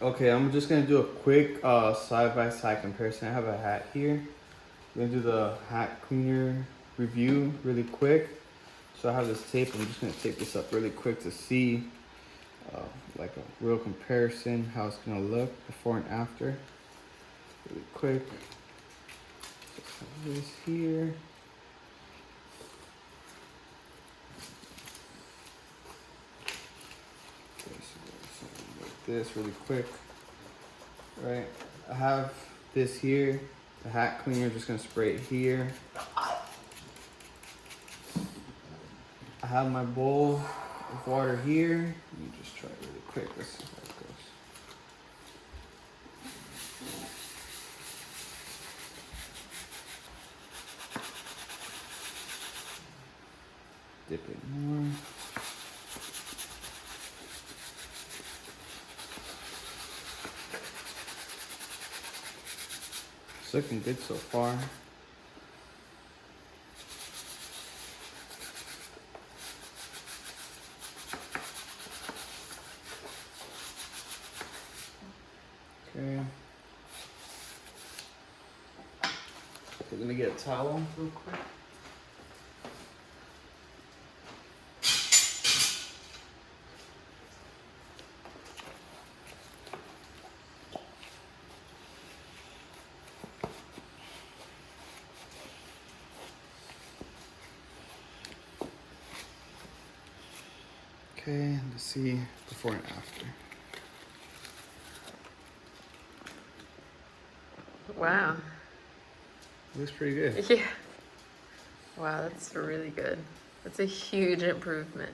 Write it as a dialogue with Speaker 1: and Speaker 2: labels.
Speaker 1: Okay, I'm just gonna do a quick side-by-side comparison. I have a hat here. I'm gonna do the hat cleaner review really quick. So I have this tape. I'm just gonna tape this up really quick to see uh, like a real comparison, how it's gonna look before and after. Really quick. Just have this here. Okay, so something like this really quick. Right. I have this here. The hat cleaner, just gonna spray it here. I have my bowl of water here. Let me just try it really quick. Let's see how it goes. Dip it more. It's looking good so far. Okay. We're gonna get a towel real quick. Okay, let's see before and after.
Speaker 2: Wow.
Speaker 1: Looks pretty good.
Speaker 2: Yeah. Wow, that's really good. That's a huge improvement.